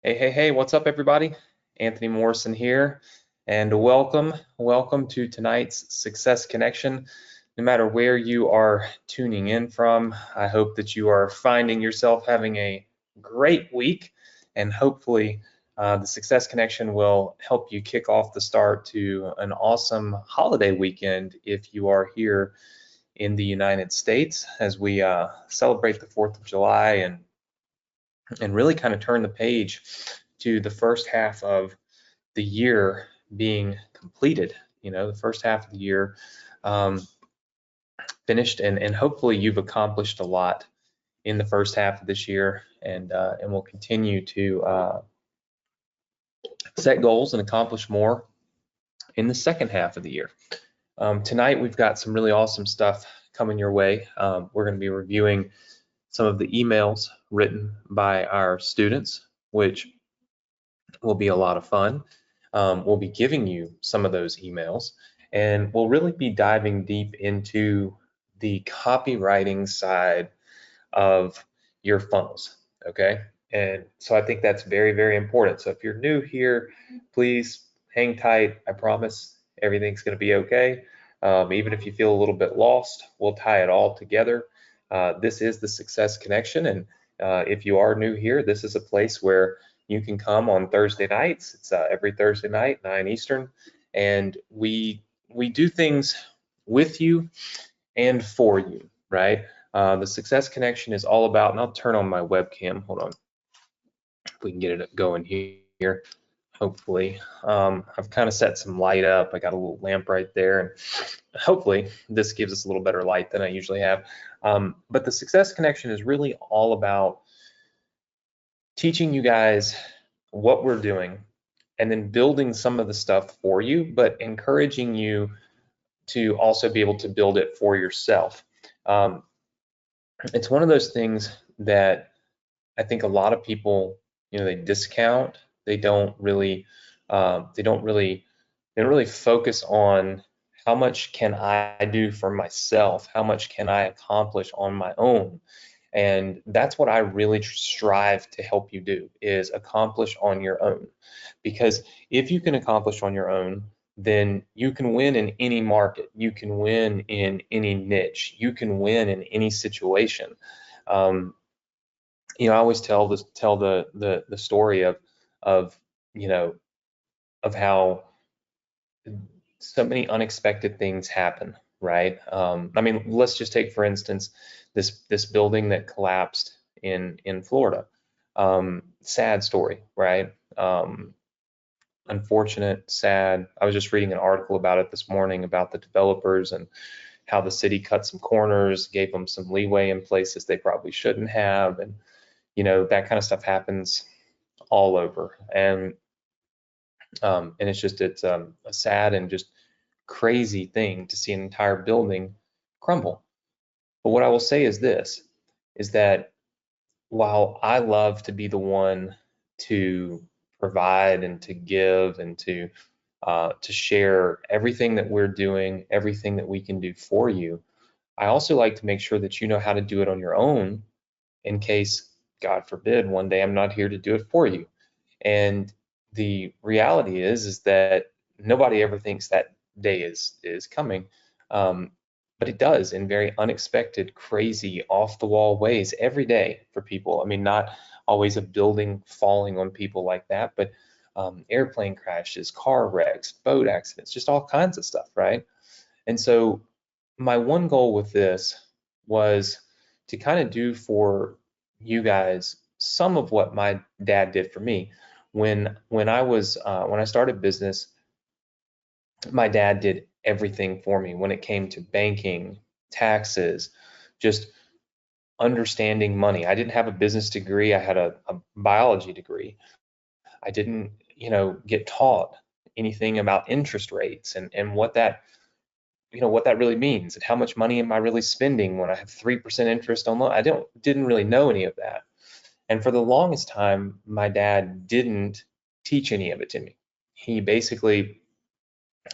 Hey, what's up, everybody? Anthony Morrison here, and welcome to tonight's Success Connection. No matter where you are tuning in from, I hope that you are finding yourself having a great week, and hopefully the Success Connection will help you kick off the start to an awesome holiday weekend if you are here in the United States as we celebrate the 4th of July and really kind of turn the page to the first half of the year being completed. The first half of the year um, finished, and hopefully you've accomplished a lot in the first half of this year, and will continue to set goals and accomplish more in the second half of the year. Tonight we've got some really awesome stuff coming your way. We're going to be reviewing some of the emails written by our students, which will be a lot of fun. We'll be giving you some of those emails, and we'll really be diving deep into the copywriting side of your funnels, okay? And so I think that's very, very important. So if you're new here, please hang tight. I promise everything's going to be okay. Even if you feel a little bit lost, we'll tie it all together. This is the Success Connection, and if you are new here, this is a place where you can come on Thursday nights. It's every Thursday night, 9 Eastern, and we do things with you and for you, right? The Success Connection is all about, and I'll turn on my webcam. Hold on, if we can get it going here. Hopefully, I've kind of set some light up. I got a little lamp right there, and hopefully this gives us a little better light than I usually have. But the Success Connection is really all about teaching you guys what we're doing and then building some of the stuff for you, but encouraging you to also be able to build it for yourself. It's one of those things that I think a lot of people, they discount. They don't really focus on how much can I do for myself? How much can I accomplish on my own? And that's what I really strive to help you do, is accomplish on your own. Because if you can accomplish on your own, then you can win in any market. You can win in any niche. You can win in any situation. I always tell the story of of how so many unexpected things happen, right? I mean, let's just take, for instance, this building that collapsed in Florida. Sad story, right? Unfortunate, sad. I was just reading an article about it this morning about the developers and how the city cut some corners, gave them some leeway in places they probably shouldn't have, and that kind of stuff happens all over, and it's a sad and just crazy thing to see an entire building crumble. But what I will say is this, is that while I love to be the one to provide and to give and to share everything that we're doing, everything that we can do for you, I also like to make sure that you know how to do it on your own in case, God forbid, one day I'm not here to do it for you. And the reality is that nobody ever thinks that day is coming, but it does in very unexpected, crazy, off-the-wall ways every day for people. I mean, not always a building falling on people like that, but airplane crashes, car wrecks, boat accidents, just all kinds of stuff, right? And so my one goal with this was to kind of do for you guys some of what my dad did for me. When I started business, my dad did everything for me when it came to banking, taxes, just understanding money. I didn't have a business degree. I had a biology degree. I didn't, get taught anything about interest rates and what that really means and how much money am I really spending when I have 3% interest on loan. I didn't really know any of that. And for the longest time, my dad didn't teach any of it to me. He basically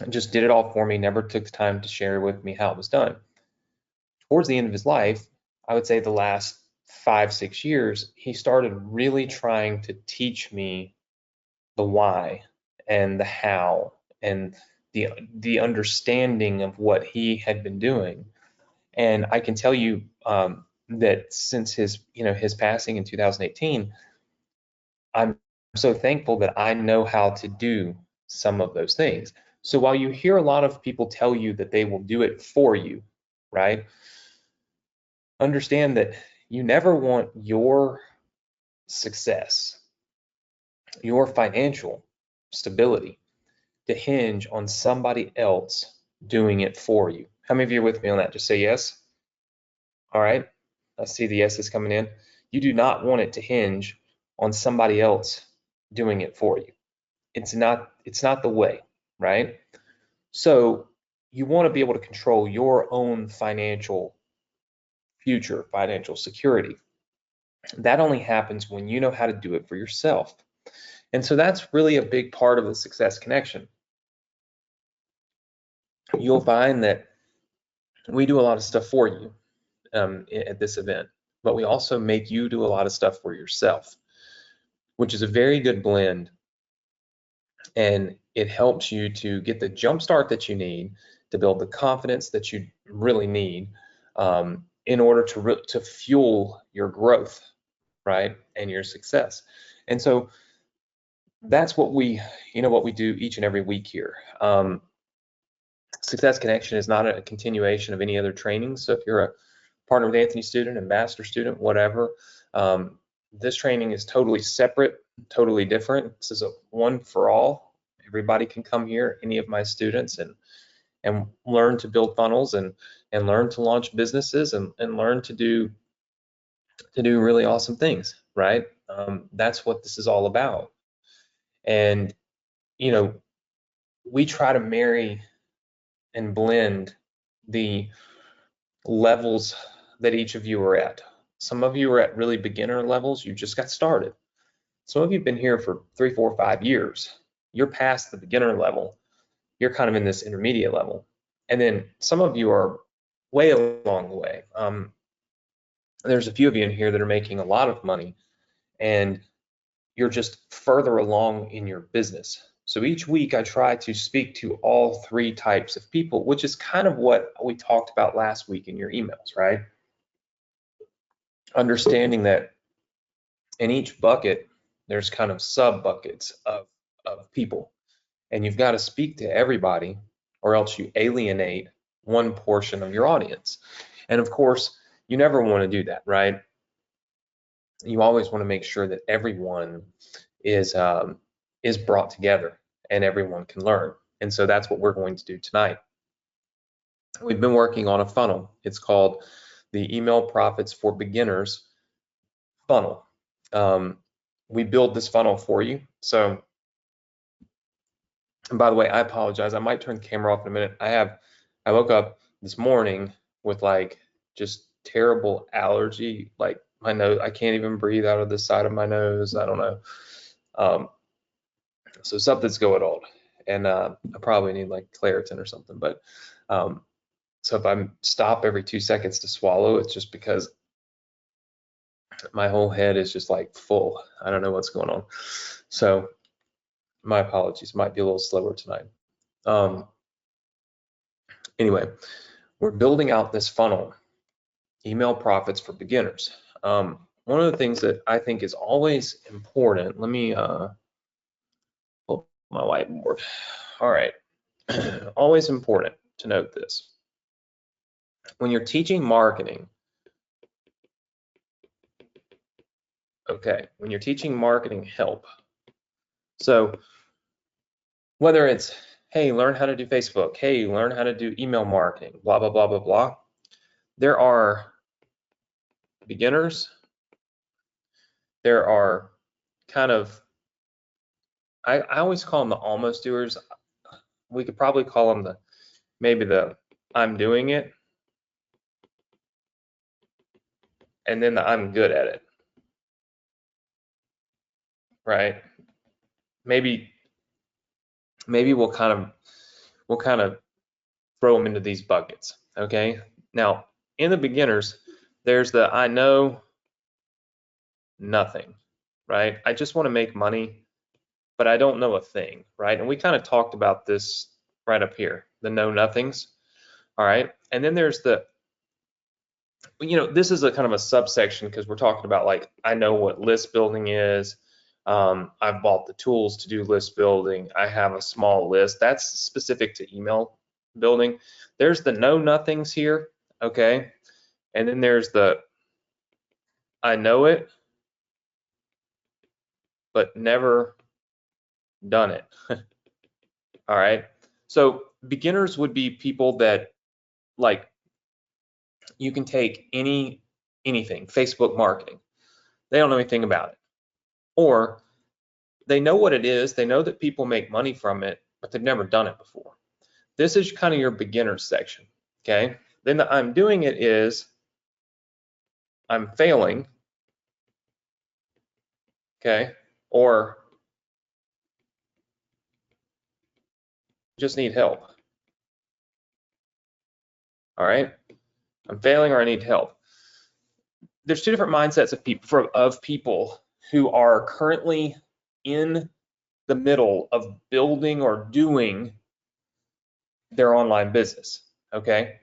just did it all for me, never took the time to share with me how it was done. Towards the end of his life, I would say the last 5, 6 years, he started really trying to teach me the why and the how and the understanding of what he had been doing. And I can tell you that since his passing in 2018, I'm so thankful that I know how to do some of those things. So while you hear a lot of people tell you that they will do it for you, right? Understand that you never want your success, your financial stability to hinge on somebody else doing it for you. How many of you are with me on that? Just say yes. All right. I see the yeses coming in. You do not want it to hinge on somebody else doing it for you. It's not the way, right? So you want to be able to control your own financial future, financial security. That only happens when you know how to do it for yourself. And so that's really a big part of the Success Connection. You'll find that we do a lot of stuff for you at this event, but we also make you do a lot of stuff for yourself, which is a very good blend. And it helps you to get the jump start that you need to build the confidence that you really need in order to fuel your growth, right, and your success. And so that's what we do each and every week here. Success Connection is not a continuation of any other training. So if you're a Partner with Anthony student, ambassador student, whatever, this training is totally separate, totally different. This is a one for all. Everybody can come here, any of my students, and learn to build funnels and learn to launch businesses and learn to do really awesome things, right? That's what this is all about. And we try to marry and blend the levels that each of you are at. Some of you are at really beginner levels. You just got started. Some of you have been here for 3, 4, 5 years. You're past the beginner level. You're kind of in this intermediate level. And then some of you are way along the way. There's a few of you in here that are making a lot of money, and you're just further along in your business. So each week I try to speak to all 3 types of people, which is kind of what we talked about last week in your emails, right? Understanding that in each bucket, there's kind of sub buckets of people, and you've got to speak to everybody or else you alienate one portion of your audience. And of course, you never want to do that, right? You always want to make sure that everyone is brought together and everyone can learn. And so that's what we're going to do tonight. We've been working on a funnel. It's called the Email Profits for Beginners funnel. We build this funnel for you. So, and by the way, I apologize. I might turn the camera off in a minute. I woke up this morning with like just terrible allergy, like my nose, I can't even breathe out of the side of my nose. I don't know. So something's going on, and I probably need like Claritin or something. But so if I stop every 2 seconds to swallow, it's just because my whole head is just like full. I don't know what's going on. So my apologies. Might be a little slower tonight. Anyway, we're building out this funnel, Email Profits for Beginners. One of the things that I think is always important, let me pull my whiteboard. All right, always important to note this. When you're teaching marketing, okay, when you're teaching marketing help, so whether it's, hey, learn how to do Facebook, hey, learn how to do email marketing, blah, blah, blah, blah, blah, there are beginners, there are kind of, I always call them the almost doers. We could probably call them maybe the I'm doing it, and then the I'm good at it, right? Maybe we'll kind of throw them into these buckets, okay? Now, in the beginners, there's the I know nothing, right? I just want to make money, but I don't know a thing, right? And we kind of talked about this right up here, the know nothings, all right? And then there's the, this is a kind of a subsection because we're talking about like, I know what list building is. I've bought the tools to do list building. I have a small list. That's specific to email building. There's the know nothings here, okay? And then there's the I know it, but never done it. All right. So beginners would be people that like you can take anything, Facebook marketing. They don't know anything about it. Or they know what it is, they know that people make money from it, but they've never done it before. This is kind of your beginner section. Okay. Then the I'm doing it is I'm failing. Okay. Or just need help. All right. I'm failing or I need help. There's two different mindsets of people who are currently in the middle of building or doing their online business. Okay.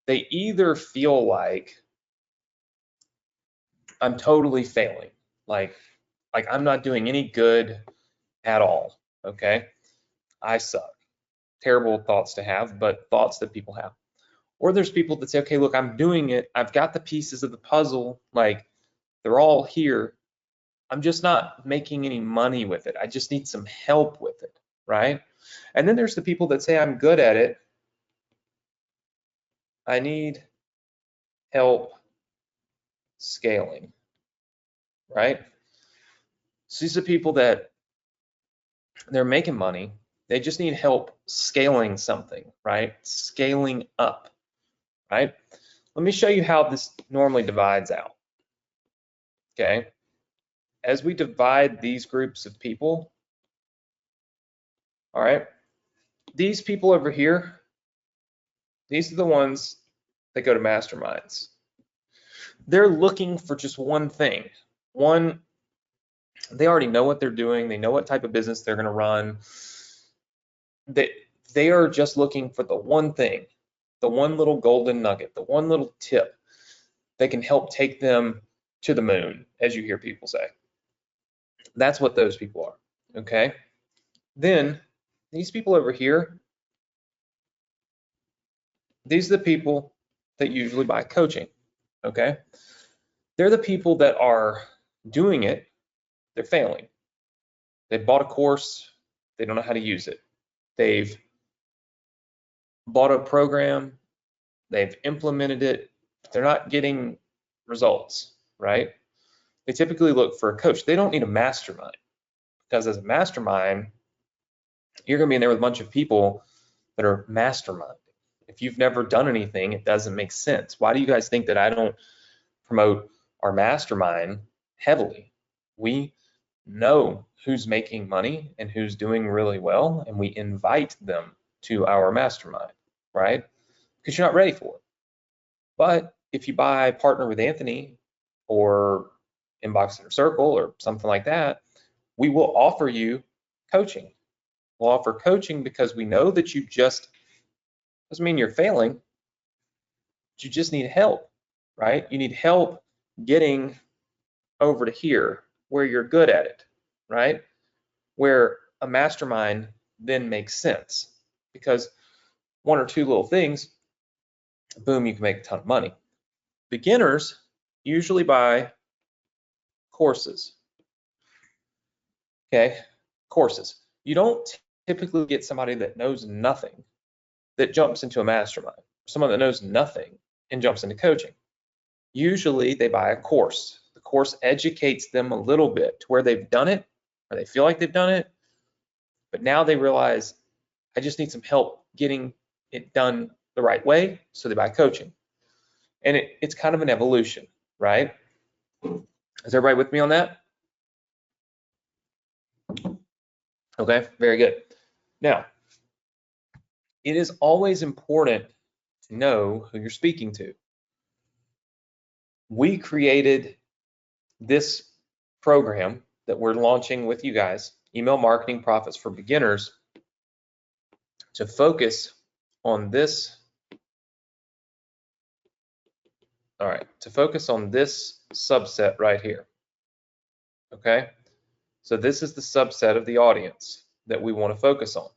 They either feel like I'm totally failing, like I'm not doing any good at all. Okay. I suck. Terrible thoughts to have, but thoughts that people have. Or there's people that say, okay, look, I'm doing it. I've got the pieces of the puzzle. Like they're all here. I'm just not making any money with it. I just need some help with it, right? And then there's the people that say, I'm good at it. I need help scaling, right? So these are people that they're making money. They just need help scaling something, right? Scaling up, right? Let me show you how this normally divides out, okay? As we divide these groups of people, all right, these people over here, these are the ones that go to masterminds. They're looking for just one thing. One, they already know what they're doing. They know what type of business they're going to run. They are just looking for the one thing, the one little golden nugget, the one little tip that can help take them to the moon, as you hear people say. That's what those people are, okay? Then these people over here, these are the people that usually buy coaching, okay? They're the people that are doing it, they're failing. They bought a course, they don't know how to use it. They've bought a program, they've implemented it, they're not getting results, right? They typically look for a coach. They don't need a mastermind because as a mastermind, you're going to be in there with a bunch of people that are masterminding. If you've never done anything, it doesn't make sense. Why do you guys think that I don't promote our mastermind heavily? We know who's making money and who's doing really well, and we invite them to our mastermind, right? Because you're not ready for it. But if you buy Partner with Anthony or Inbox Inner Circle or something like that, we will offer you coaching. We'll offer coaching because we know that you just, doesn't mean you're failing, but you just need help, right? You need help getting over to here where you're good at it, right? Where a mastermind then makes sense because one or two little things, boom, you can make a ton of money. Beginners usually buy courses, okay? Courses. You don't typically get somebody that knows nothing that jumps into a mastermind, someone that knows nothing and jumps into coaching. Usually they buy a course. The course educates them a little bit to where they've done it or they feel like they've done it, but now they realize I just need some help getting it done the right way, so they buy coaching. And it's kind of an evolution, right? Is everybody with me on that? Okay, very good. Now, it is always important to know who you're speaking to. We created this program that we're launching with you guys, Email Marketing Profits for Beginners, to focus on this. All right, to focus on this subset right here. Okay, so this is the subset of the audience that we want to focus on.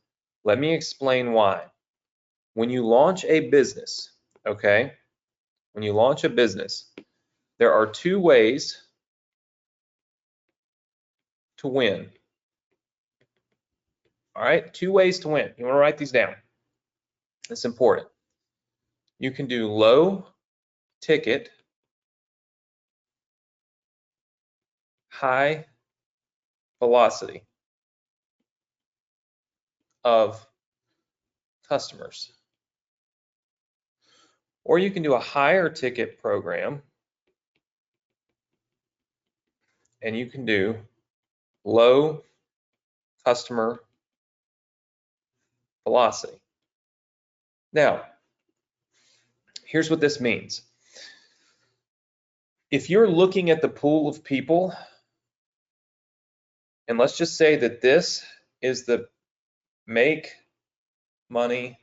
Let me explain why. When you launch a business, okay, when you launch a business, there are two ways to win. All right, two ways to win. You want to write these down. It's important. You can do low ticket, high velocity of customers. Or you can do a higher ticket program and you can do low customer velocity. Now, here's what this means. If you're looking at the pool of people, and let's just say that this is the make money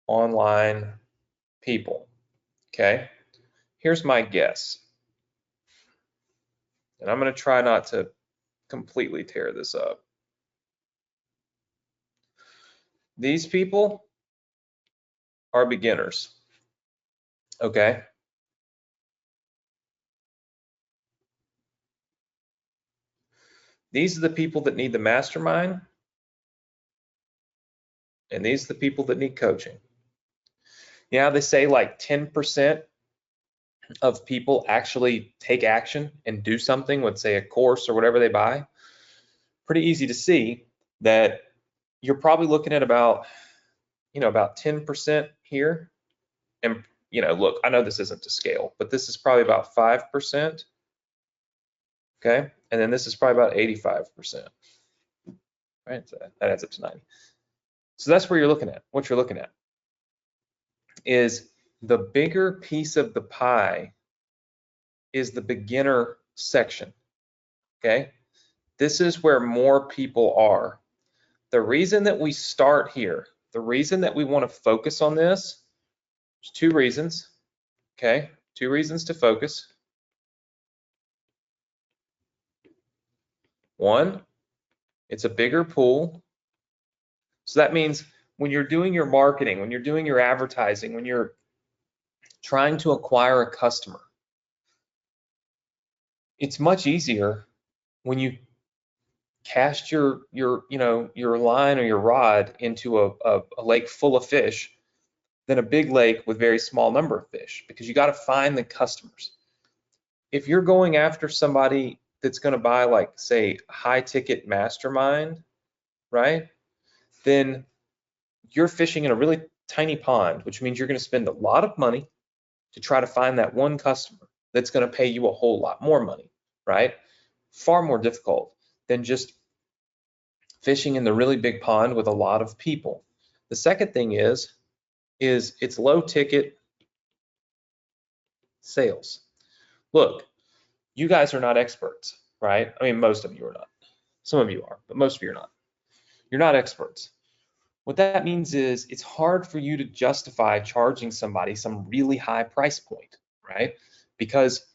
online people, okay? Here's my guess. And I'm going to try not to completely tear this up. These people are beginners, okay? These are the people that need the mastermind, and these are the people that need coaching. Yeah, they say like 10% of people actually take action and do something with, say, a course or whatever they buy. Pretty easy to see that you're probably looking at about 10% here. And, look, I know this isn't to scale, but this is probably about 5%. Okay, and then this is probably about 85%. Right, so that adds up to 90. So that's where you're looking at. What you're looking at is the bigger piece of the pie is the beginner section. Okay, this is where more people are. The reason that we start here, the reason that we want to focus on this, there's two reasons. Okay, two reasons to focus. One, it's a bigger pool. So that means when you're doing your marketing, when you're doing your advertising, when you're trying to acquire a customer, it's much easier when you cast your line or your rod into a lake full of fish than a big lake with very small number of fish, because you got to find the customers. If you're going after somebody that's going to buy, like, say, high ticket mastermind, right, then you're fishing in a really tiny pond, which means you're going to spend a lot of money to try to find that one customer that's going to pay you a whole lot more money, right? Far more difficult than just fishing in the really big pond with a lot of people. The second thing is it's low ticket sales. Look, you guys are not experts, right? I mean, most of you are not. Some of you are, but most of you are not. You're not experts. What that means is it's hard for you to justify charging somebody some really high price point, right? Because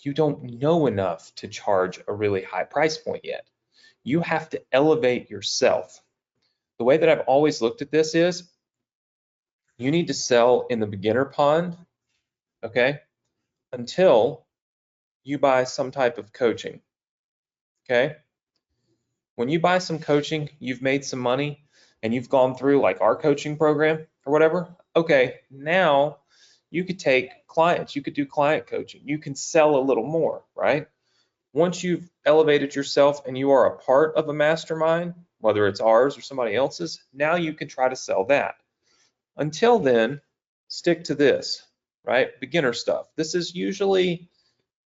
you don't know enough to charge a really high price point yet. You have to elevate yourself. The way that I've always looked at this is you need to sell in the beginner pond, okay, until you buy some type of coaching, okay? When you buy some coaching, you've made some money, and you've gone through like our coaching program or whatever, okay, now you could take clients, you could do client coaching, you can sell a little more, right? Once you've elevated yourself and you are a part of a mastermind, whether it's ours or somebody else's, now you can try to sell that. Until then, stick to this, right? Beginner stuff. This is usually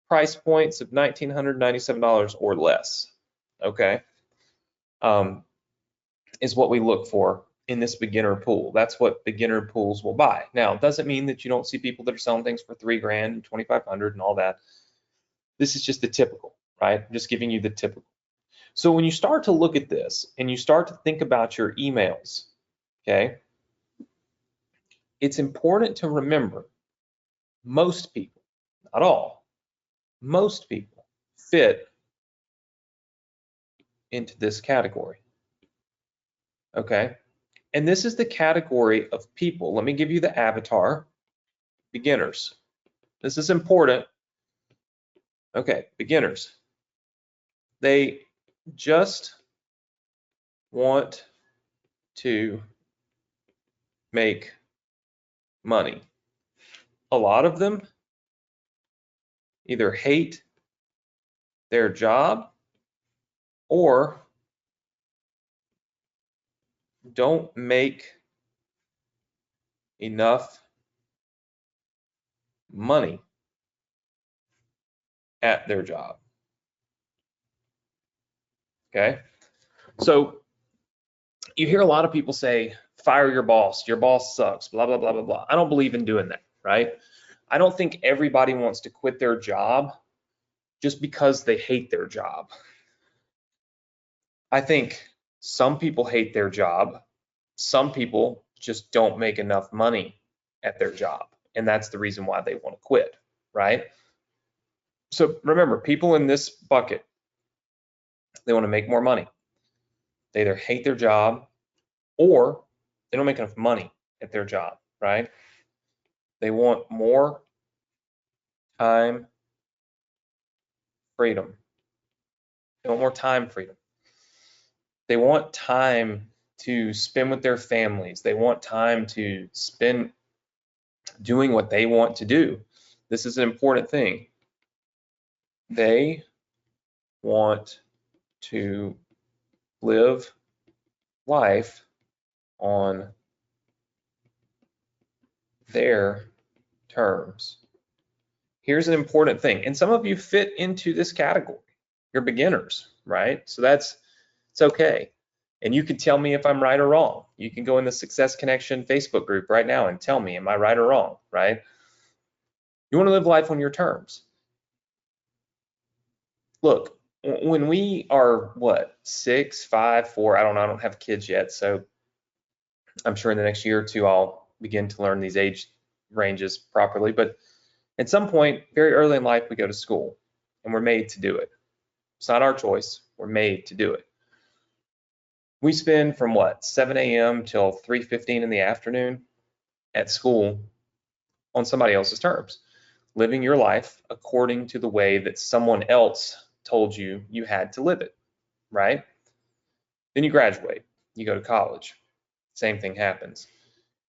price points of $1,997 or less, okay? Is what we look for in this beginner pool. That's what beginner pools will buy. Now, it doesn't mean that you don't see people that are selling things for $3,000 and $2,500 and all that. This is just the typical, right? I'm just giving you the typical. So when you start to look at this and you start to think about your emails, okay, it's important to remember most people, not all, most people fit into this category, okay? And this is the category of people. Let me give you the avatar, beginners. This is important. Okay, beginners. They just want to make money. A lot of them either hate their job or don't make enough money at their job. Okay, so you hear a lot of people say, fire your boss sucks, blah, blah, blah, blah, blah. I don't believe in doing that, right? I don't think everybody wants to quit their job just because they hate their job. I think some people hate their job. Some people just don't make enough money at their job. And that's the reason why they want to quit, right? So remember, people in this bucket, they want to make more money. They either hate their job or they don't make enough money at their job, right? They want more time freedom. They want more time freedom. They want time to spend with their families. They want time to spend doing what they want to do. This is an important thing. They want to live life on their terms. Here's an important thing, and some of you fit into this category. You're beginners, right? So it's okay. And you can tell me if I'm right or wrong. You can go in the Success Connection Facebook group right now and tell me, am I right or wrong, right? You want to live life on your terms. Look, when we are, what, 6, 5, 4, I don't know, I don't have kids yet, so I'm sure in the next year or two I'll begin to learn these age ranges properly. But at some point, very early in life, we go to school and we're made to do it. It's not our choice, we're made to do it. We spend from what, 7 a.m. till 3:15 in the afternoon at school on somebody else's terms, living your life according to the way that someone else told you you had to live it, right? Then you graduate, you go to college, same thing happens.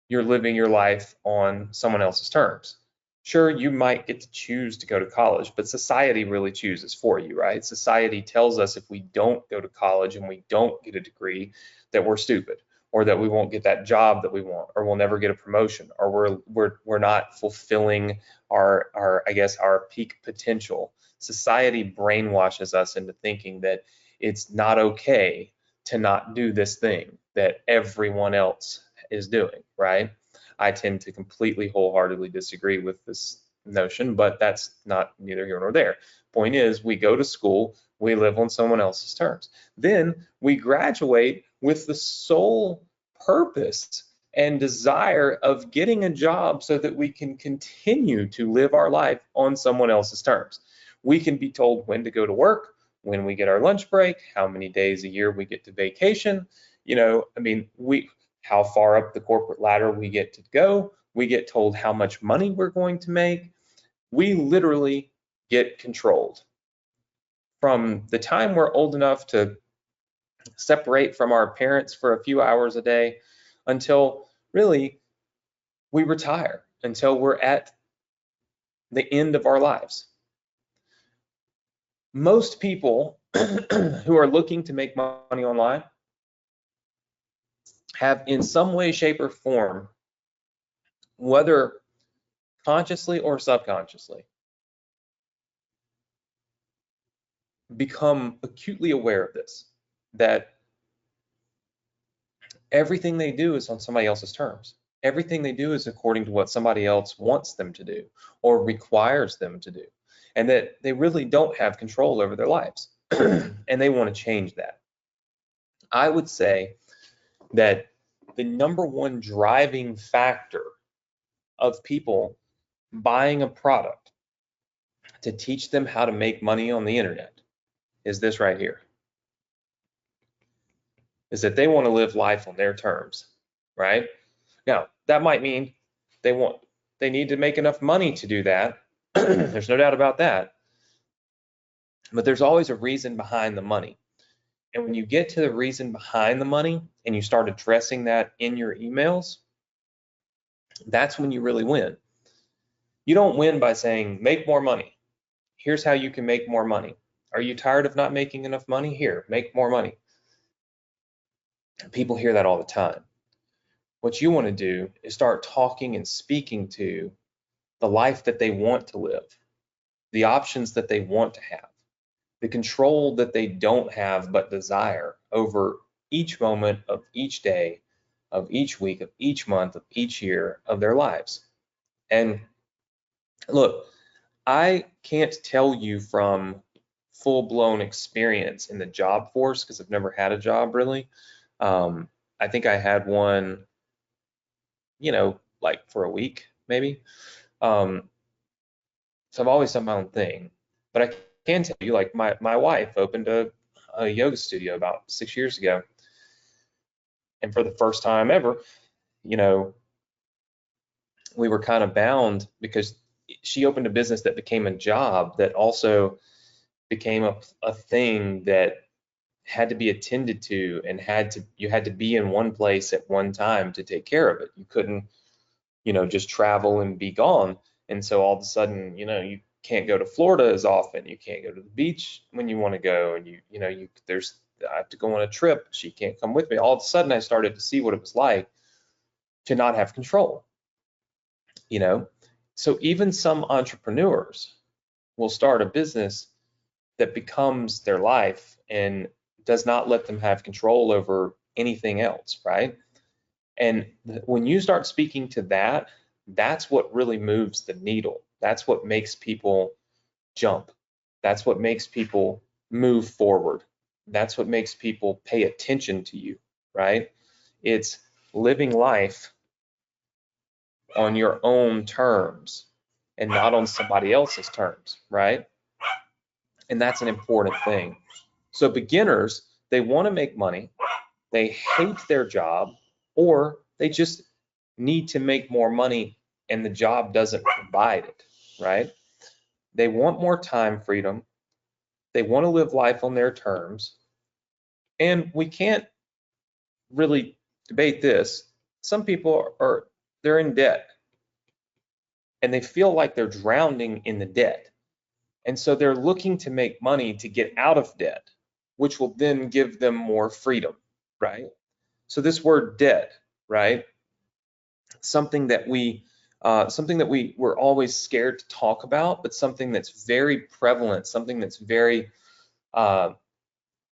You're living your life on someone else's terms. Sure, you might get to choose to go to college, but society really chooses for you, right? Society tells us if we don't go to college and we don't get a degree that we're stupid, or that we won't get that job that we want, or we'll never get a promotion, or we're not fulfilling our I guess our peak potential. Society brainwashes us into thinking that it's not okay to not do this thing that everyone else is doing, right? I tend to completely wholeheartedly disagree with this notion, but that's not neither here nor there. Point is, we go to school, we live on someone else's terms. Then we graduate with the sole purpose and desire of getting a job so that we can continue to live our life on someone else's terms. We can be told when to go to work, when we get our lunch break, how many days a year we get to vacation. You know, I mean, how far up the corporate ladder we get to go. We get told how much money we're going to make. We literally get controlled. From the time we're old enough to separate from our parents for a few hours a day until really we retire, until we're at the end of our lives. Most people who are looking to make money online have in some way, shape, or form, whether consciously or subconsciously, become acutely aware of this, that everything they do is on somebody else's terms. Everything they do is according to what somebody else wants them to do or requires them to do. and that they really don't have control over their lives. And they want to change that. I would say that the number one driving factor of people buying a product to teach them how to make money on the internet is this right here. Is that they want to live life on their terms, right? Now, that might mean they need to make enough money to do that. There's no doubt about that. But there's always a reason behind the money. And when you get to the reason behind the money and you start addressing that in your emails, that's when you really win. You don't win by saying, make more money. Here's how you can make more money. Are you tired of not making enough money? Here, make more money. People hear that all the time. What you want to do is start talking and speaking to the life that they want to live, the options that they want to have, the control that they don't have but desire over each moment of each day, of each week, of each month, of each year of their lives. And look, I can't tell you from full-blown experience in the job force because I've never had a job really. I think I had one, like for a week maybe. So I've always done my own thing, but I can tell you, like my wife opened a yoga studio about 6 years ago, and for the first time ever, we were kind of bound because she opened a business that became a job that also became a thing that had to be attended to, and you had to be in one place at one time to take care of it. You couldn't, just travel and be gone. And so all of a sudden, you can't go to Florida as often. You can't go to the beach when you want to go, and I have to go on a trip. She can't come with me. All of a sudden, I started to see what it was like to not have control. So even some entrepreneurs will start a business that becomes their life and does not let them have control over anything else, right? And when you start speaking to that, that's what really moves the needle. That's what makes people jump. That's what makes people move forward. That's what makes people pay attention to you, right? It's living life on your own terms and not on somebody else's terms, right? And that's an important thing. So beginners, they want to make money, they hate their job, or they just need to make more money and the job doesn't provide it, right? They want more time freedom. They want to live life on their terms. And we can't really debate this. Some people they're in debt and they feel like they're drowning in the debt. And so they're looking to make money to get out of debt, which will then give them more freedom, right? So this word debt, right? Something that we're always scared to talk about, but something that's very prevalent, something that's very,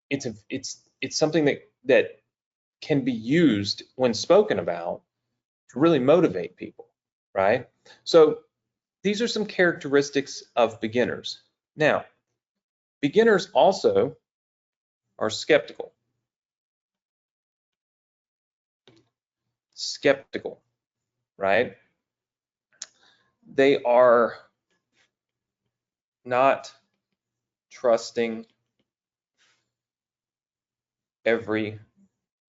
it's something that can be used when spoken about to really motivate people, right? So these are some characteristics of beginners. Now, beginners also are skeptical. Skeptical, right? They are not trusting every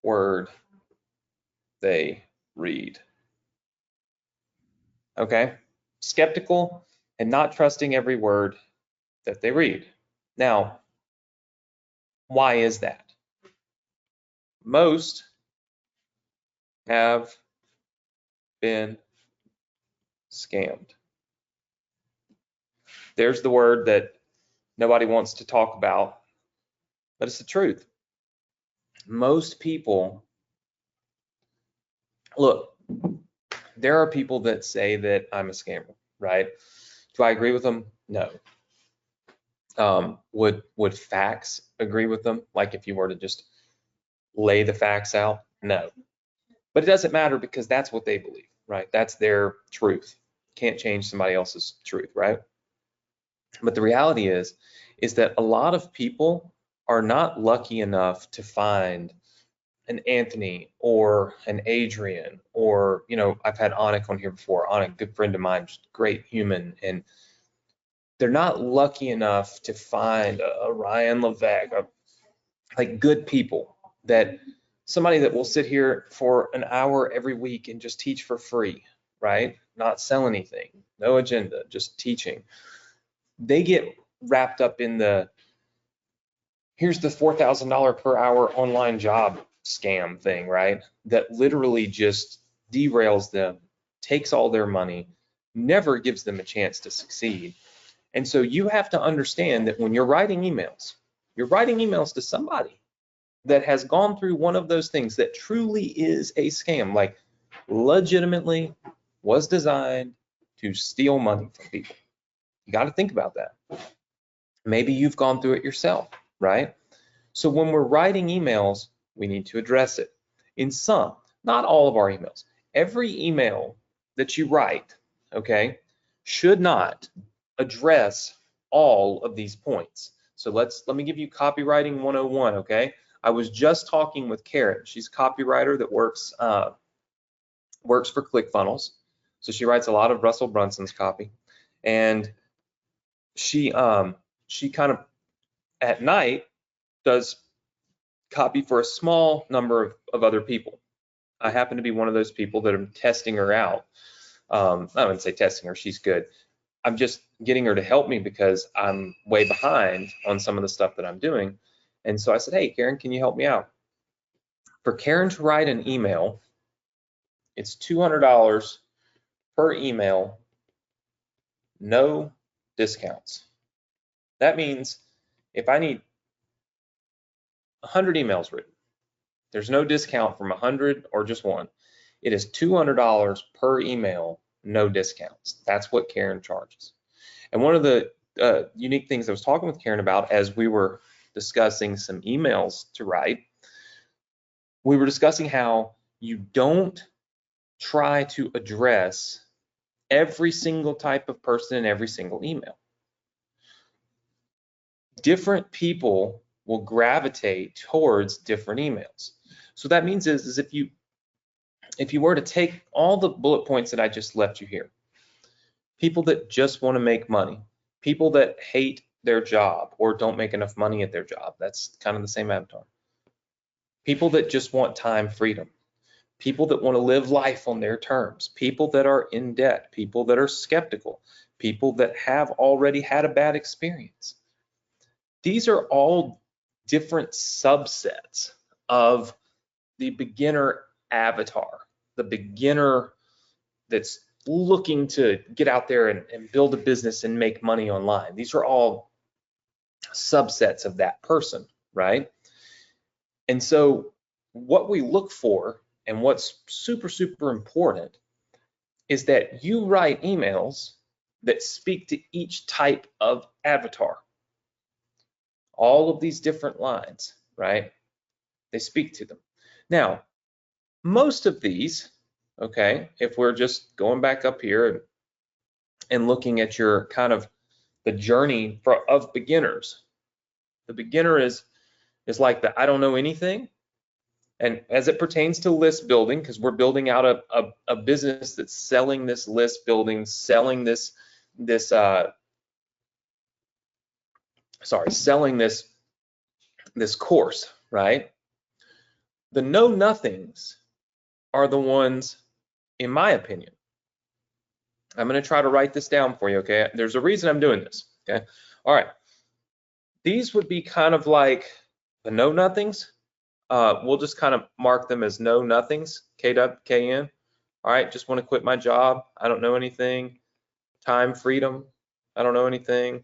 word they read. Okay? Skeptical and not trusting every word that they read. Now, why is that? Most have been scammed. There's the word that nobody wants to talk about, but it's the truth. Most people, look, there are people that say that I'm a scammer, right? Do I agree with them? No. Would facts agree with them? Like if you were to just lay the facts out? No. But it doesn't matter because that's what they believe, right? That's their truth. Can't change somebody else's truth, right? But the reality is that a lot of people are not lucky enough to find an Anthony or an Adrian, or, you know, I've had Anik on here before. Anik, good friend of mine, just great human, and they're not lucky enough to find a Ryan Levesque, like good people, that somebody that will sit here for an hour every week and just teach for free, right? Not sell anything, no agenda, just teaching. They get wrapped up in the, here's the $4,000 per hour online job scam thing, right? That literally just derails them, takes all their money, never gives them a chance to succeed. And so you have to understand that when you're writing emails to somebody that has gone through one of those things that truly is a scam, like legitimately was designed to steal money from people. You got to think about that. Maybe you've gone through it yourself, right? So when we're writing emails, we need to address it. In some, not all of our emails, every email that you write, okay, should not address all of these points. So let me give you copywriting 101, okay? I was just talking with Karen. She's a copywriter that works for ClickFunnels. So she writes a lot of Russell Brunson's copy. And she kind of at night does copy for a small number of other people. I happen to be one of those people that I'm testing her out. I wouldn't say testing her, she's good. I'm just getting her to help me because I'm way behind on some of the stuff that I'm doing. And so I said, hey, Karen, can you help me out? For Karen to write an email, it's $200 per email, no discounts. That means if I need 100 emails written, there's no discount from 100 or just one. It is $200 per email, no discounts. That's what Karen charges. And one of the unique things I was talking with Karen about as we were discussing some emails to write, we were discussing how you don't try to address every single type of person in every single email. Different people will gravitate towards different emails. So that means is if you were to take all the bullet points that I just left you here, people that just want to make money, people that hate their job or don't make enough money at their job, that's kind of the same avatar. People that just want time freedom, people that want to live life on their terms, people that are in debt, people that are skeptical, people that have already had a bad experience. These are all different subsets of the beginner avatar, the beginner that's looking to get out there and build a business and make money online. These are all subsets of that person, right? And so what we look for and what's super, super important is that you write emails that speak to each type of avatar. All of these different lines, right? They speak to them. Now, most of these, okay, if we're just going back up here and looking at your kind of the journey of beginners, the beginner is like the I don't know anything. And as it pertains to list building, because we're building out a business that's selling this list building, selling this course, right? The know nothings are the ones, in my opinion. I'm going to try to write this down for you, okay? There's a reason I'm doing this, okay? All right. These would be kind of like the know nothings. We'll just kind of mark them as know nothings, KN. All right, just want to quit my job. I don't know anything. Time freedom. I don't know anything.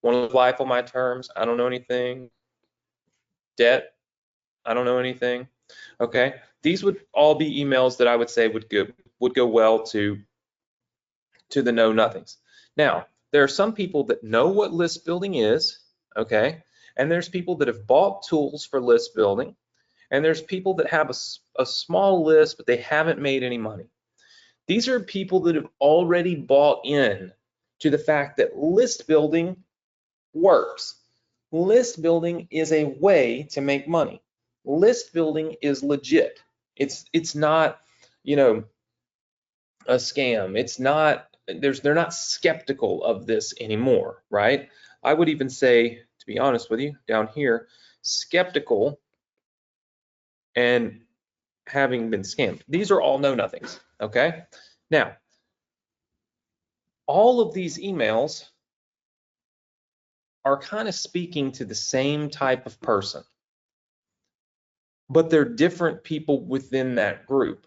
Want to live life on my terms. I don't know anything. Debt. I don't know anything. Okay, these would all be emails that I would say would go well to the know nothings. Now, there are some people that know what list building is, okay, and there's people that have bought tools for list building, and there's people that have a small list but they haven't made any money. These are people that have already bought in to the fact that list building works. List building is a way to make money. List building is legit. It's not, you know, a scam. It's not, they're not skeptical of this anymore, right? I would even say, to be honest with you, down here, skeptical and having been scammed. These are all know nothings, okay? Now, all of these emails are kind of speaking to the same type of person, but they're different people within that group.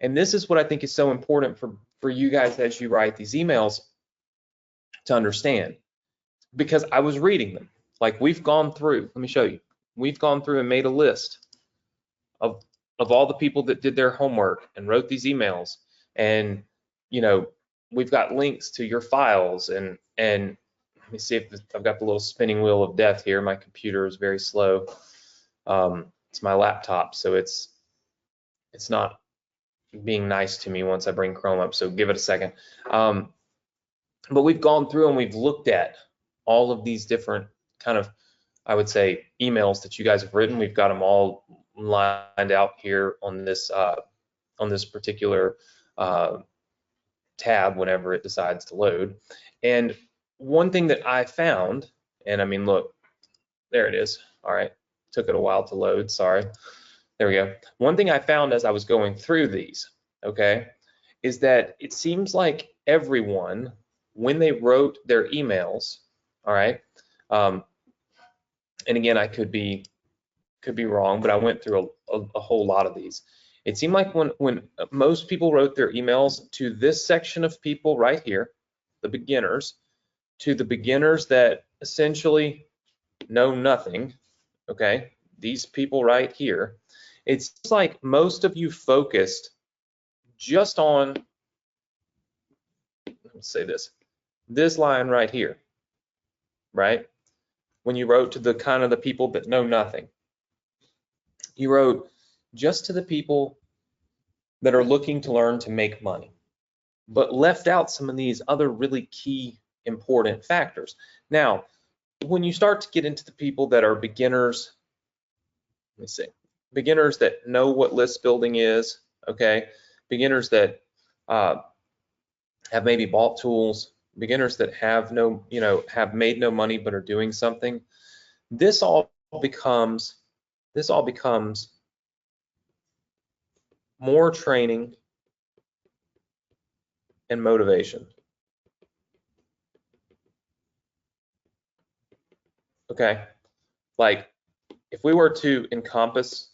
And this is what I think is so important for you guys as you write these emails to understand, because I was reading them. Like, we've gone through, let me show you. We've gone through and made a list of all the people that did their homework and wrote these emails. And, you know, we've got links to your files, and let me see if I've got the little spinning wheel of death here. My computer is very slow. It's my laptop, so it's not being nice to me once I bring Chrome up, so give it a second. But we've gone through and we've looked at all of these different kind of, I would say, emails that you guys have written. We've got them all lined out here on this particular tab whenever it decides to load. And one thing that I found, and I mean, look, there it is. All right, took it a while to load, sorry. There we go. One thing I found as I was going through these, okay, is that it seems like everyone, when they wrote their emails, all right, and again, I could be wrong, but I went through a whole lot of these. It seemed like when most people wrote their emails to this section of people right here, the beginners, to the beginners that essentially know nothing, okay, these people right here, it's like most of you focused just on, let's say this line right here, right? When you wrote to the kind of the people that know nothing, you wrote just to the people that are looking to learn to make money, but left out some of these other really key important factors. Now, when you start to get into the people that are beginners, let me see, beginners that know what list building is, okay, beginners that have maybe bought tools, beginners that have no, you know, have made no money but are doing something, this all becomes more training and motivation. Okay, like if we were to encompass,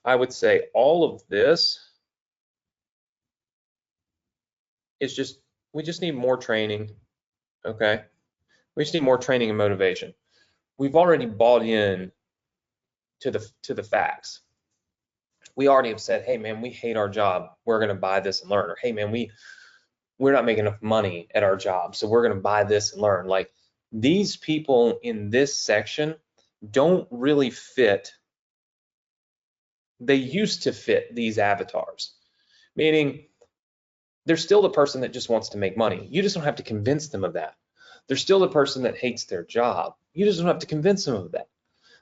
I would say all of this is just, we just need more training, okay? We just need more training and motivation. We've already bought in to the facts. We already have said, hey man, we hate our job, we're gonna buy this and learn. Or hey man, we're not making enough money at our job, so we're gonna buy this and learn. Like, these people in this section don't really fit. They used to fit these avatars, meaning they're still the person that just wants to make money. You just don't have to convince them of that. They're still the person that hates their job. You just don't have to convince them of that.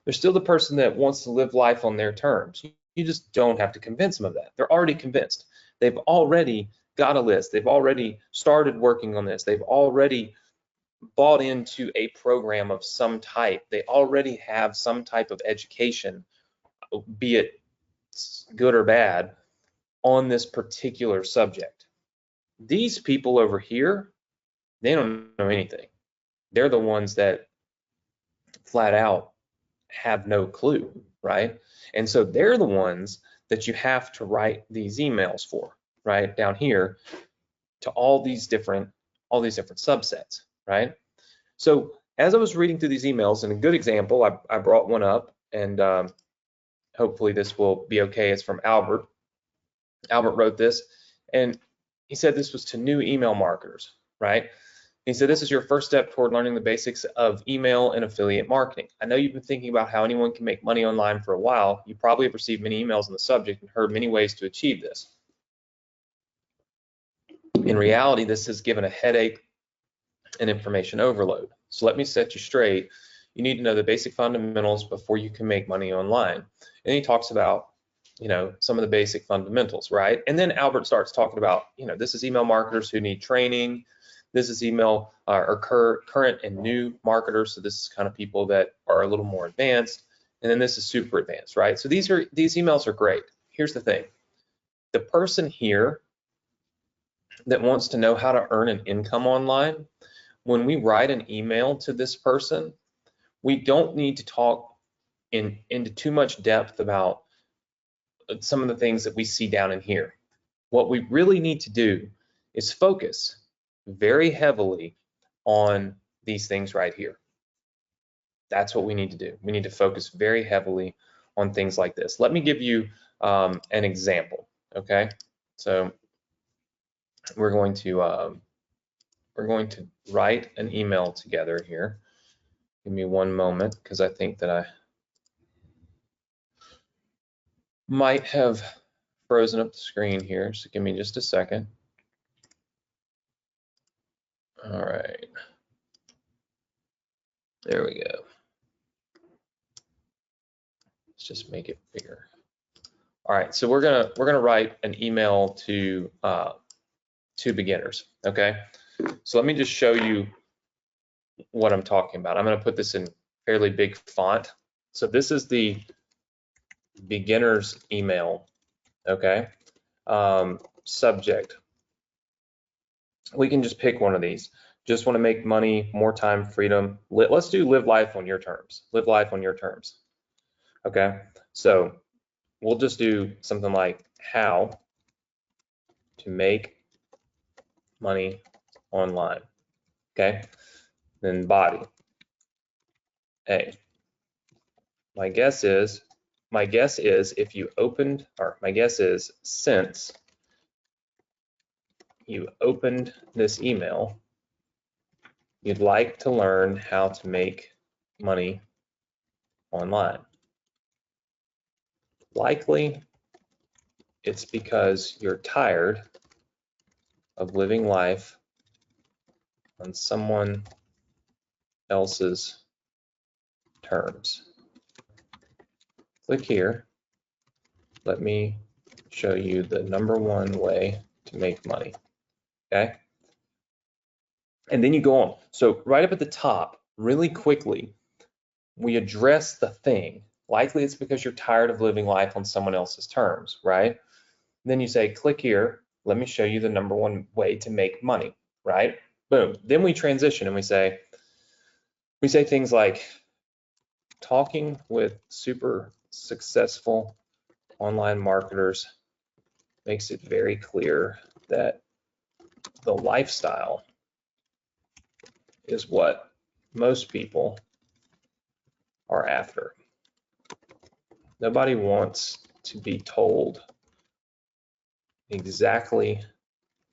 They're still the person that wants to live life on their terms. You just don't have to convince them of that. They're already convinced. They've already got a list. They've already started working on this. They've already bought into a program of some type. They already have some type of education, be it good or bad, on this particular subject. These people over here, they don't know anything. They're the ones that flat out have no clue, right? And so they're the ones that you have to write these emails for, right? Down here to all these different subsets, right? So as I was reading through these emails, and a good example, I brought one up, and hopefully this will be okay. It's from Albert. Albert wrote this, and he said this was to new email marketers, right? He said, this is your first step toward learning the basics of email and affiliate marketing. I know you've been thinking about how anyone can make money online for a while. You probably have received many emails on the subject and heard many ways to achieve this. In reality, this has given a headache and information overload. So let me set you straight. You need to know the basic fundamentals before you can make money online. And he talks about, some of the basic fundamentals, right? And then Albert starts talking about, this is email marketers who need training. This is email or current and new marketers. So this is kind of people that are a little more advanced. And then this is super advanced, right? So these emails are great. Here's the thing. The person here that wants to know how to earn an income online, when we write an email to this person, we don't need to talk into too much depth about some of the things that we see down in here. What we really need to do is focus very heavily on these things right here. That's what we need to do. We need to focus very heavily on things like this. Let me give you an example, okay? So we're going to write an email together here. Give me one moment, because I think that I might have frozen up the screen here, so give me just a second. All right, there we go. Let's just make it bigger. All right, so we're gonna write an email to beginners. Okay, so let me just show you what I'm talking about. I'm gonna put this in fairly big font. So this is the beginner's email. Okay, subject. We can just pick one of these. Just want to make money, more time, freedom. Let's do live life on your terms. Live life on your terms. Okay, so we'll just do something like how to make money online. Okay, then body. Hey, my guess is if you opened, or my guess is since you opened this email, you'd like to learn how to make money online. Likely, it's because you're tired of living life on someone else's terms. Click here. Let me show you the #1 way to make money. Okay? And then you go on. So right up at the top, really quickly, we address the thing. Likely it's because you're tired of living life on someone else's terms, right? Then you say, click here. Let me show you the #1 way to make money, right? Boom. Then we transition and we say things like, talking with super successful online marketers makes it very clear that the lifestyle is what most people are after. Nobody wants to be told exactly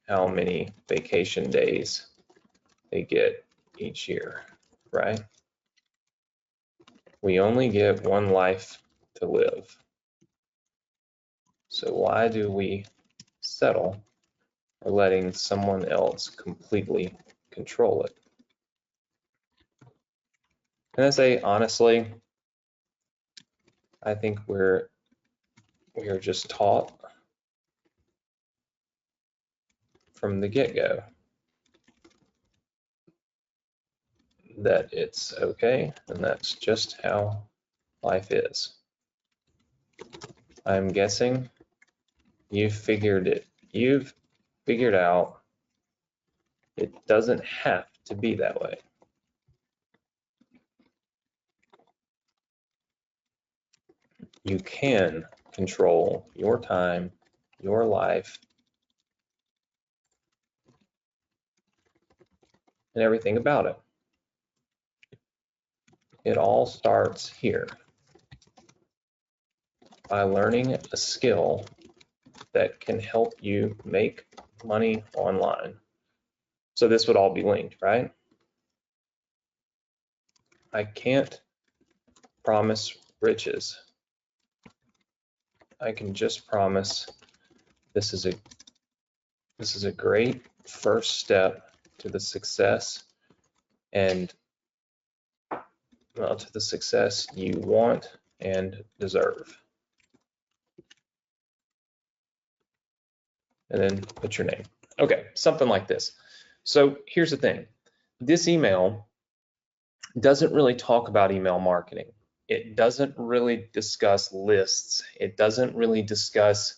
how many vacation days they get each year, right? We only get one life to live. So why do we settle for letting someone else completely control it? Can I say honestly, I think we are just taught from the get-go that it's okay, and that's just how life is. I'm guessing you've figured out it doesn't have to be that way. You can control your time, your life, and everything about it. It all starts here by learning a skill that can help you make money online. So this would all be linked, right? I can't promise riches. I can just promise this is a great first step to the success and to the success you want and deserve. And then put your name. Okay, something like this. So here's the thing. This email doesn't really talk about email marketing. It doesn't really discuss lists. It doesn't really discuss,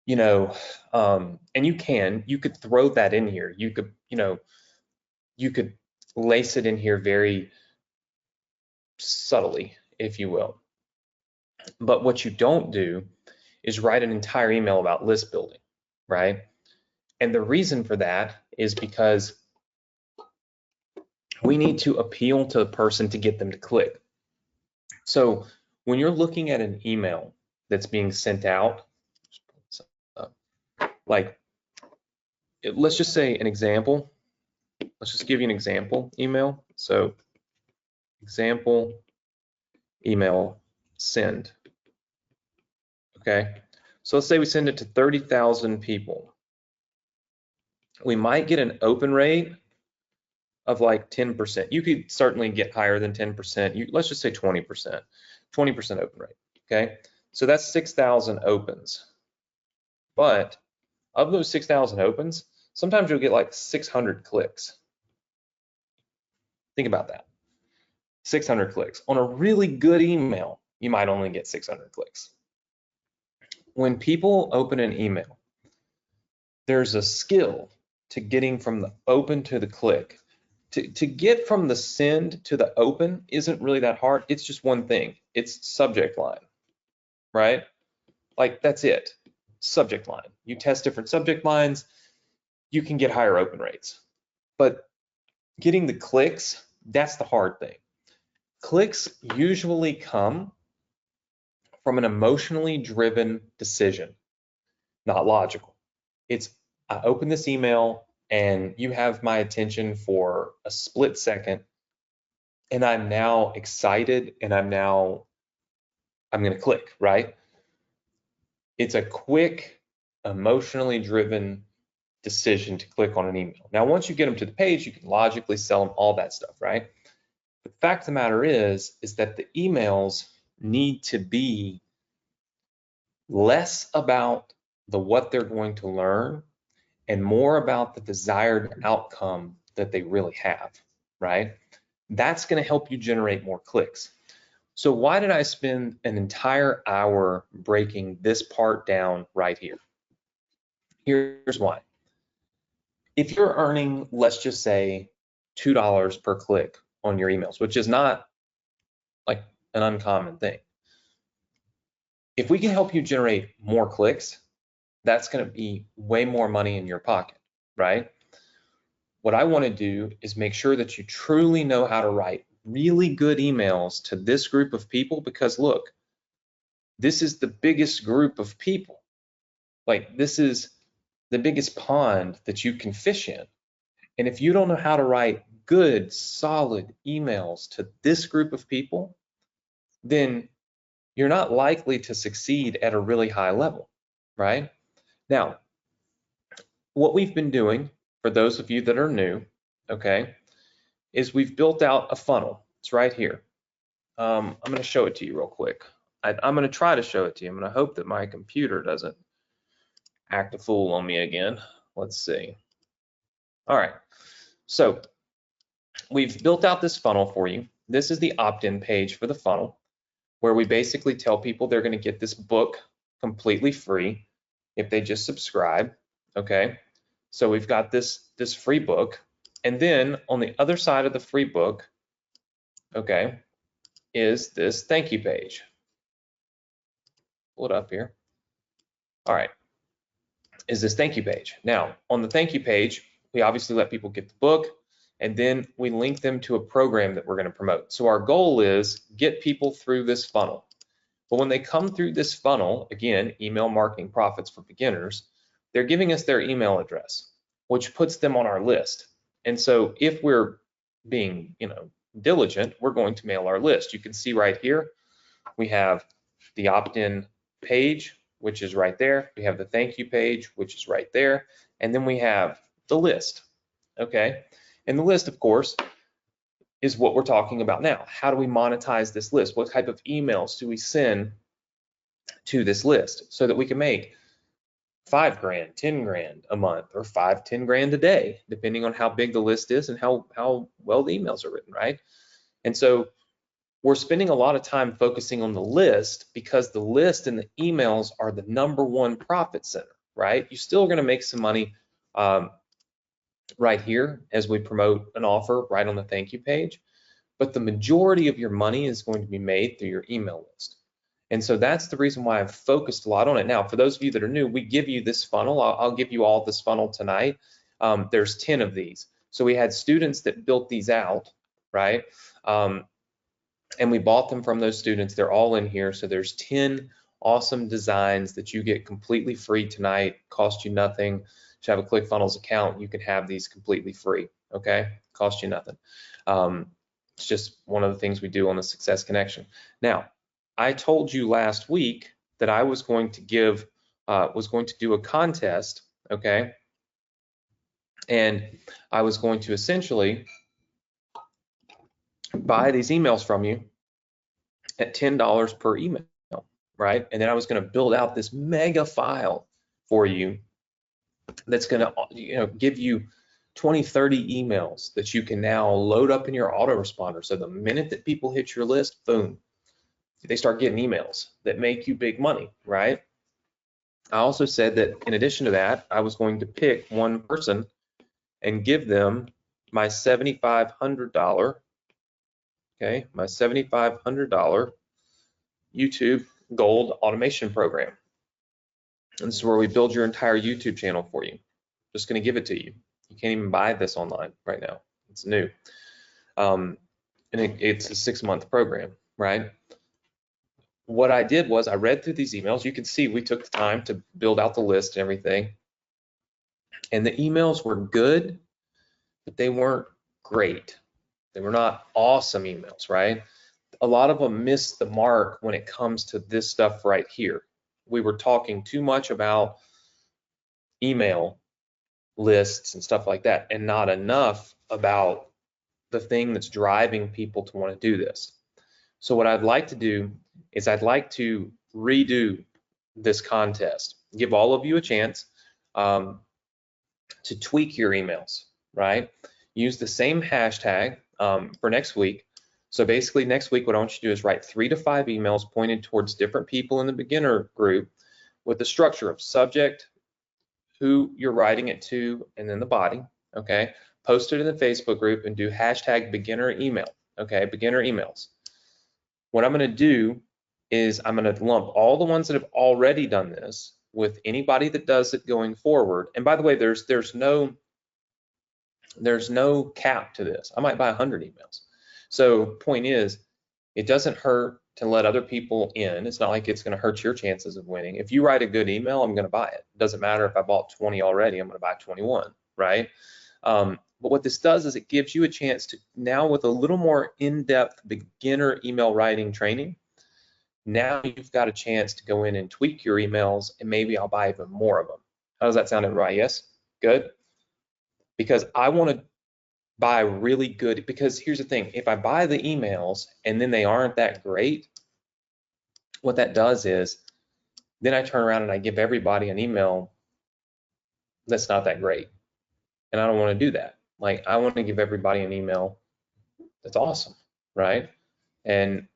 you know, and you could throw that in here. You could, you could lace it in here very subtly, if you will. But what you don't do is write an entire email about list building, right? And the reason for that is because we need to appeal to the person to get them to click. So when you're looking at an email that's being sent out, like, let's just say an example. Let's just give you an example email. So example email send. Okay. So let's say we send it to 30,000 people. We might get an open rate of like 10%. You could certainly get higher than 10%. Let's just say 20%, 20% open rate. Okay. So that's 6,000 opens. But of those 6,000 opens, sometimes you'll get like 600 clicks. Think about that. 600 clicks. On a really good email, you might only get 600 clicks. When people open an email, there's a skill to getting from the open to the click. To get from the send to the open isn't really that hard. It's just one thing. It's subject line, right? Like, that's it. Subject line. You test different subject lines, you can get higher open rates. But getting the clicks, that's the hard thing. Clicks usually come from an emotionally driven decision, not logical. It's, I open this email and you have my attention for a split second, and I'm now excited, and I'm going to click, right? It's a quick, emotionally driven decision to click on an email. Now, once you get them to the page, you can logically sell them, all that stuff, right? The fact of the matter is that the emails need to be less about what they're going to learn and more about the desired outcome that they really have, right? That's going to help you generate more clicks. So why did I spend an entire hour breaking this part down right here? Here's why. If you're earning, let's just say, $2 per click on your emails, which is not like an uncommon thing. If we can help you generate more clicks, that's going to be way more money in your pocket, right? What I want to do is make sure that you truly know how to write really good emails to this group of people, because look, this is the biggest group of people. Like, this is the biggest pond that you can fish in. And if you don't know how to write good, solid emails to this group of people, then you're not likely to succeed at a really high level, right? Now, what we've been doing, for those of you that are new, okay, is we've built out a funnel. It's right here. I'm going to show it to you real quick. I'm going to try to show it to you. I'm going to hope that my computer doesn't act a fool on me again. Let's see. All right. So we've built out this funnel for you. This is the opt-in page for the funnel, where we basically tell people they're going to get this book completely free if they just subscribe. Okay. So we've got this free book. And then on the other side of the free book, okay, is this thank you page. Pull it up here. All right, is this thank you page. Now, on the thank you page, we obviously let people get the book, and then we link them to a program that we're going to promote. So our goal is get people through this funnel. But when they come through this funnel, again, email marketing profits for beginners, they're giving us their email address, which puts them on our list. And so if we're being, diligent, we're going to mail our list. You can see right here, we have the opt-in page, which is right there. We have the thank you page, which is right there. And then we have the list, okay? And the list, of course, is what we're talking about now. How do we monetize this list? What type of emails do we send to this list so that we can make 5 grand, 10 grand a month, or 5, 10 grand a day, depending on how big the list is and how well the emails are written, right? And so we're spending a lot of time focusing on the list because the list and the emails are the #1 profit center, right? You're still going to make some money right here as we promote an offer right on the thank you page, but the majority of your money is going to be made through your email list. And so that's the reason why I've focused a lot on it. Now, for those of you that are new, we give you this funnel. I'll give you all this funnel tonight. There's 10 of these. So we had students that built these out, right? And we bought them from those students. They're all in here. So there's 10 awesome designs that you get completely free tonight, cost you nothing. If you have a ClickFunnels account, you can have these completely free, okay? Cost you nothing. It's just one of the things we do on the Success Connection. Now, I told you last week that I was going to do a contest, okay? And I was going to essentially buy these emails from you at $10 per email, right? And then I was going to build out this mega file for you that's going to, give you 20, 30 emails that you can now load up in your autoresponder. So the minute that people hit your list, boom, they start getting emails that make you big money, right? I also said that in addition to that, I was going to pick one person and give them my $7,500, okay, my $7,500 YouTube Gold Automation Program. And this is where we build your entire YouTube channel for you. Just going to give it to you. You can't even buy this online right now. It's new. And it's a 6-month program, right? What I did was I read through these emails. You can see we took the time to build out the list and everything. And the emails were good, but they weren't great. They were not awesome emails, right? A lot of them missed the mark when it comes to this stuff right here. We were talking too much about email lists and stuff like that, and not enough about the thing that's driving people to want to do this. So what I'd like to do is I'd like to redo this contest, give all of you a chance to tweak your emails, right? Use the same hashtag for next week. So basically next week, what I want you to do is write 3 to 5 emails pointed towards different people in the beginner group with the structure of subject, who you're writing it to, and then the body, okay? Post it in the Facebook group and do hashtag beginner email, okay? Beginner emails. What I'm gonna do is I'm gonna lump all the ones that have already done this with anybody that does it going forward. And by the way, there's no cap to this. I might buy 100 emails. So point is, it doesn't hurt to let other people in. It's not like it's going to hurt your chances of winning. If you write a good email, I'm going to buy it. It doesn't matter if I bought 20 already, I'm going to buy 21, right? But what this does is it gives you a chance to now, with a little more in-depth beginner email writing training, now you've got a chance to go in and tweak your emails, and maybe I'll buy even more of them. How does that sound, everybody? Yes? Good? Because I want to buy really good, because here's the thing, if I buy the emails and then they aren't that great, what that does is then I turn around and I give everybody an email that's not that great. And I don't want to do that. Like, I want to give everybody an email that's awesome, right? And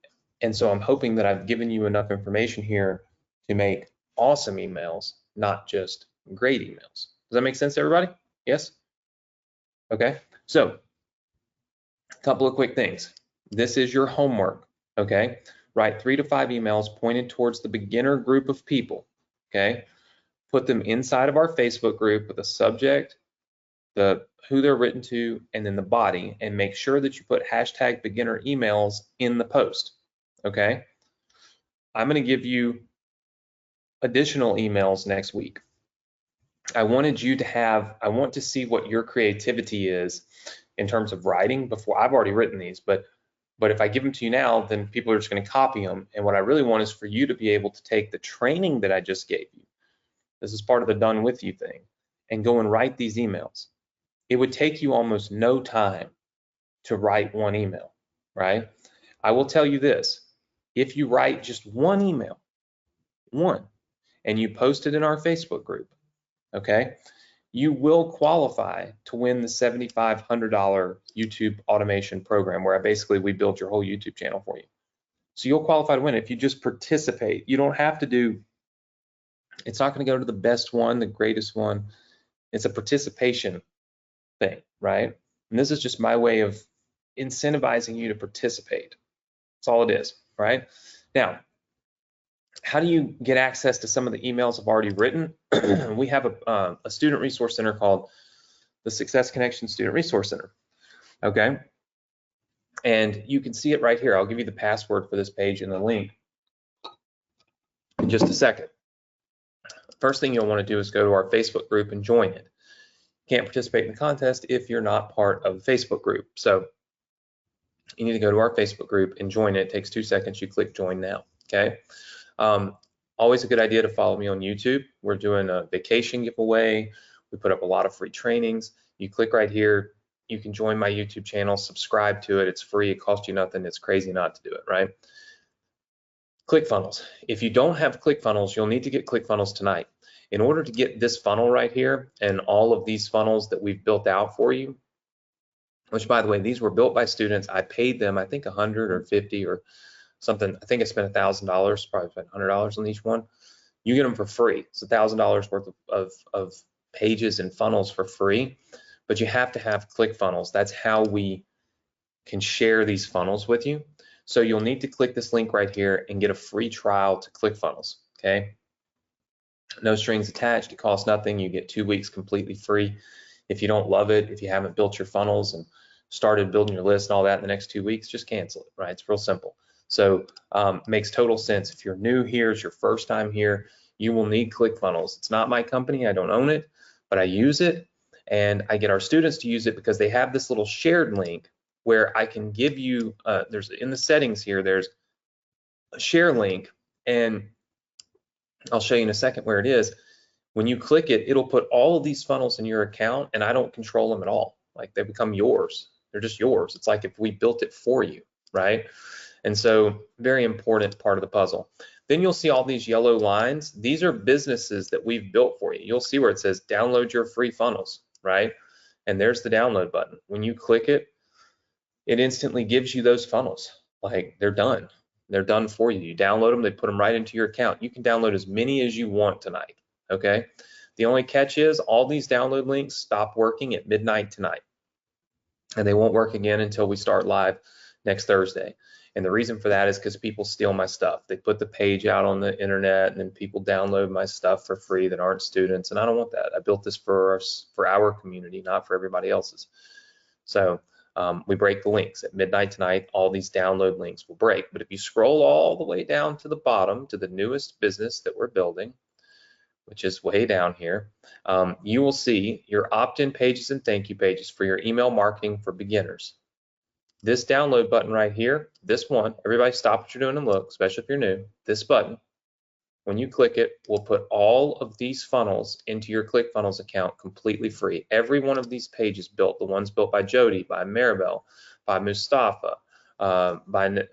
so I'm hoping that I've given you enough information here to make awesome emails, not just great emails. Does that make sense to everybody? Yes? Okay. So, a couple of quick things. This is your homework, okay? Write 3 to 5 emails pointed towards the beginner group of people, okay? Put them inside of our Facebook group with a subject, who they're written to, and then the body, and make sure that you put hashtag beginner emails in the post, okay? I'm gonna give you additional emails next week. I want to see what your creativity is in terms of writing before. I've already written these, but if I give them to you now, then people are just going to copy them. And what I really want is for you to be able to take the training that I just gave you. This is part of the done with you thing, and go and write these emails. it would take you almost no time to write one email, right? I will tell you this, if you write just one email, one, and you post it in our Facebook group, okay, you will qualify to win the $7,500 YouTube automation program, where we build your whole YouTube channel for you. So you'll qualify to win it if you just participate. You don't have to do, it's not going to go to the best one, the greatest one. It's a participation thing, right? And this is just my way of incentivizing you to participate. That's all it is, right? Now, how do you get access to some of the emails I've already written? We have a student resource center called the Success Connection Student Resource Center, okay? And you can see it right here. I'll give you the password for this page and the link in just a second. First thing you'll want to do is go to our Facebook group and join it. You can't participate in the contest if you're not part of the Facebook group. So you need to go to our Facebook group and join it. It takes 2 seconds. You click join now, okay? Always a good idea to follow me on YouTube. We're doing a vacation giveaway. We put up a lot of free trainings. You click right here. You can join my YouTube channel, subscribe to it. It's free. It costs you nothing. It's crazy not to do it, right? ClickFunnels. If you don't have ClickFunnels, you'll need to get ClickFunnels tonight. In order to get this funnel right here and all of these funnels that we've built out for you, which, by the way, these were built by students. I paid them, I think, $100 or $50 or something. I think I spent $1,000, probably spent $100 on each one. You get them for free. It's $1,000 worth of pages and funnels for free, but you have to have ClickFunnels. That's how we can share these funnels with you. So you'll need to click this link right here and get a free trial to ClickFunnels, okay? No strings attached. It costs nothing. You get 2 weeks completely free. If you don't love it, if you haven't built your funnels and started building your list and all that in the next 2 weeks, just cancel it, right? It's real simple. So makes total sense. If you're new here, it's your first time here, you will need ClickFunnels. It's not my company. I don't own it, but I use it, and I get our students to use it because they have this little shared link where I can give you, there's in the settings here, there's a share link, and I'll show you in a second where it is. When you click it, it'll put all of these funnels in your account, and I don't control them at all. Like, they become yours. They're just yours. It's like if we built it for you, right? And so, very important part of the puzzle. Then you'll see all these yellow lines. These are businesses that we've built for you. You'll see where it says download your free funnels, right? And there's the download button. When you click it, it instantly gives you those funnels. Like, they're done. They're done for you. You download them, they put them right into your account. You can download as many as you want tonight, okay? The only catch is all these download links stop working at midnight tonight, and they won't work again until we start live next Thursday. And the reason for that is because people steal my stuff. They put the page out on the internet, and then people download my stuff for free that aren't students, and I don't want that. I built this for our community, not for everybody else's. So we break the links at midnight tonight. All these download links will break. But if you scroll all the way down to the bottom to the newest business that we're building, which is way down here, you will see your opt-in pages and thank you pages for your email marketing for beginners. This download button right here, this one, everybody stop what you're doing and look, especially if you're new. This button, when you click it, will put all of these funnels into your ClickFunnels account completely free. Every one of these pages built, the ones built by Jody, by Maribel, by Mustafa, by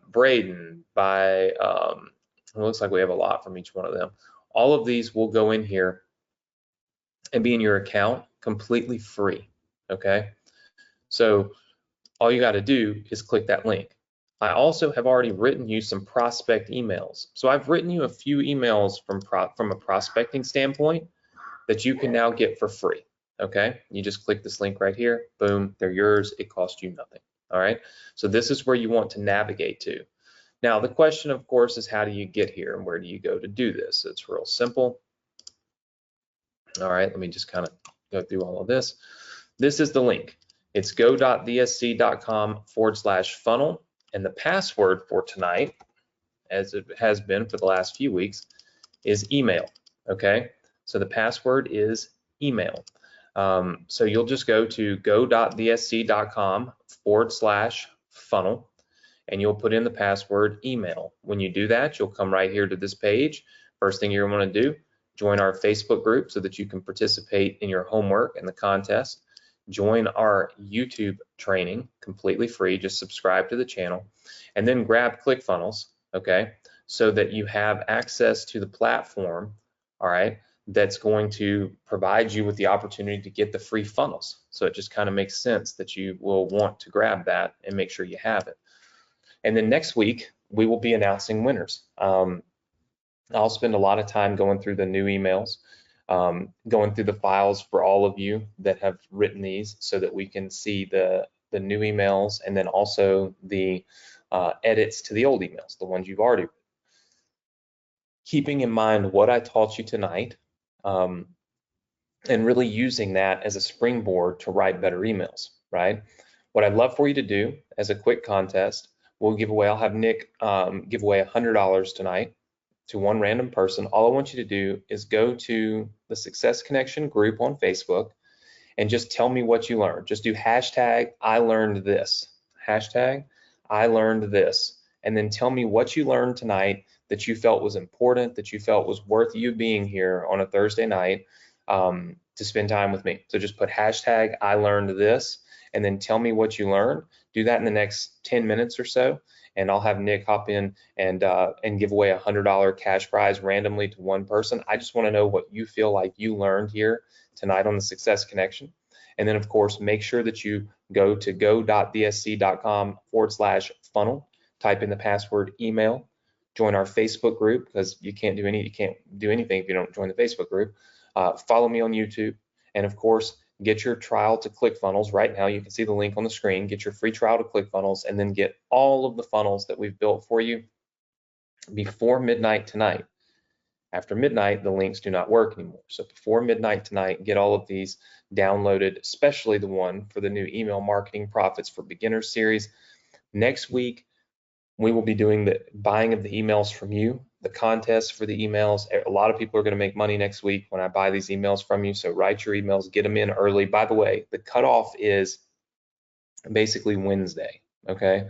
Braden, by, it looks like we have a lot from each one of them. All of these will go in here and be in your account completely free, okay? So all you got to do is click that link. I also have already written you some prospect emails. So I've written you a few emails from a prospecting standpoint that you can now get for free, okay? You just click this link right here, boom, they're yours, it costs you nothing, all right? So this is where you want to navigate to. Now, the question, of course, is how do you get here and where do you go to do this? It's real simple. All right, let me just kind of go through all of this. This is the link. It's go.thsc.com/funnel. And the password for tonight, as it has been for the last few weeks, is email, okay? So the password is email. So you'll just go to go.thsc.com/funnel, and you'll put in the password email. When you do that, you'll come right here to this page. First thing you're going to do, join our Facebook group so that you can participate in your homework and the contest. join our YouTube training completely free. Just subscribe to the channel and then grab ClickFunnels, okay, so that you have access to the platform, all right, that's going to provide you with the opportunity to get the free funnels. So it just kind of makes sense that you will want to grab that and make sure you have it. And then next week, we will be announcing winners. I'll spend a lot of time going through the new emails, going through the files for all of you that have written these so that we can see the new emails and then also the edits to the old emails, the ones you've already written. Keeping in mind what I taught you tonight, and really using that as a springboard to write better emails, right? What I'd love for you to do as a quick contest, I'll have Nick give away $100 tonight to one random person. All I want you to do is go to the Success Connection group on Facebook and just tell me what you learned. Just do hashtag I learned this, hashtag I learned this, and then tell me what you learned tonight that you felt was important, that you felt was worth you being here on a Thursday night to spend time with me. So just put hashtag I learned this and then tell me what you learned. Do that in the next 10 minutes or so, and I'll have Nick hop in and give away a $100 cash prize randomly to one person. I just want to know what you feel like you learned here tonight on the Success Connection. And then, of course, make sure that you go to go.dsc.com/funnel, type in the password email, join our Facebook group, because you can't do anything if you don't join the Facebook group. Follow me on YouTube, and of course, get your trial to ClickFunnels right now. You can see the link on the screen. Get your free trial to ClickFunnels, and then get all of the funnels that we've built for you before midnight tonight. After midnight, the links do not work anymore. So before midnight tonight, get all of these downloaded, especially the one for the new Email Marketing Profits for Beginners series. Next week, we will be doing the buying of the emails from you, the contest for the emails. A lot of people are going to make money next week when I buy these emails from you. So write your emails, get them in early. By the way, the cutoff is basically Wednesday, okay?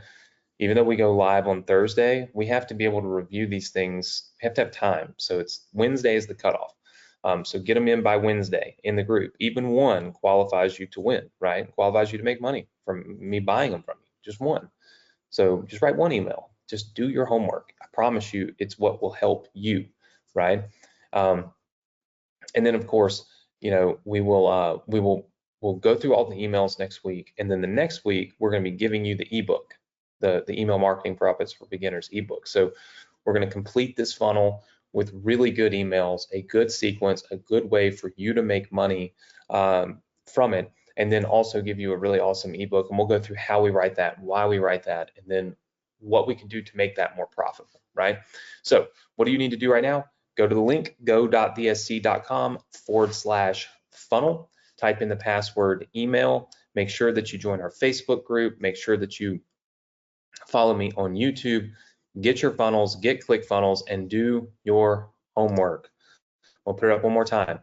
Even though we go live on Thursday, we have to be able to review these things. We have to have time. So it's Wednesday is the cutoff. So get them in by Wednesday in the group. Even one qualifies you to win, right? Qualifies you to make money from me buying them from you, just one. So just write one email. Just do your homework. I promise you, it's what will help you, right? And then, of course, you know, we'll go through all the emails next week, and then the next week we're going to be giving you the ebook, the Email Marketing Profits for Beginners ebook. So we're going to complete this funnel with really good emails, a good sequence, a good way for you to make money from it, and then also give you a really awesome ebook. And we'll go through how we write that, why we write that, and then what we can do to make that more profitable, right? So what do you need to do right now? Go to the link, go.dsc.com/funnel, type in the password email, make sure that you join our Facebook group, make sure that you follow me on YouTube, get your funnels, get ClickFunnels, and do your homework. We'll put it up one more time.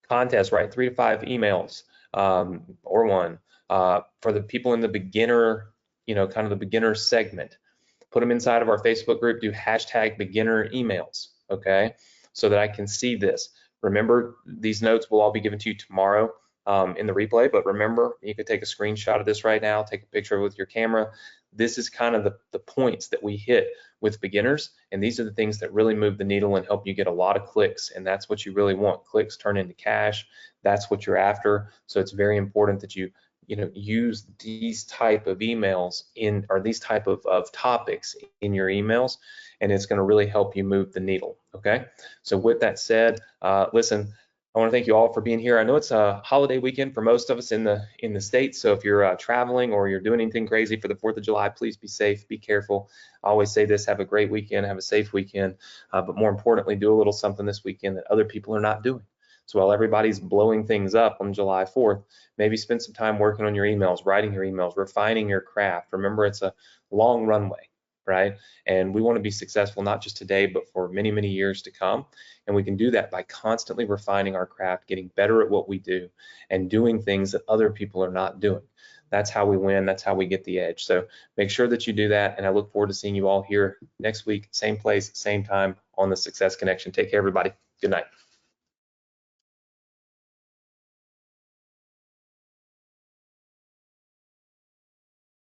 Contest, write 3 to 5 emails or one for the people in the beginner, you know, kind of the beginner segment. Put them inside of our Facebook group, do hashtag beginner emails, okay, so that I can see this. Remember, these notes will all be given to you tomorrow in the replay, but remember, you could take a screenshot of this right now, take a picture of it with your camera. This is kind of the points that we hit with beginners, and these are the things that really move the needle and help you get a lot of clicks, and that's what you really want. Clicks turn into cash. That's what you're after. So it's very important that you use these type of emails or these type of topics in your emails, and it's going to really help you move the needle. Okay. So with that said, listen, I want to thank you all for being here. I know it's a holiday weekend for most of us in the States. So if you're traveling or you're doing anything crazy for the 4th of July, please be safe, be careful. I always say this: have a great weekend, have a safe weekend, but more importantly, do a little something this weekend that other people are not doing. So while everybody's blowing things up on July 4th, maybe spend some time working on your emails, writing your emails, refining your craft. Remember, it's a long runway, right? And we want to be successful not just today, but for many, many years to come. And we can do that by constantly refining our craft, getting better at what we do, and doing things that other people are not doing. That's how we win. That's how we get the edge. So make sure that you do that. And I look forward to seeing you all here next week, same place, same time on the Success Connection. Take care, everybody. Good night.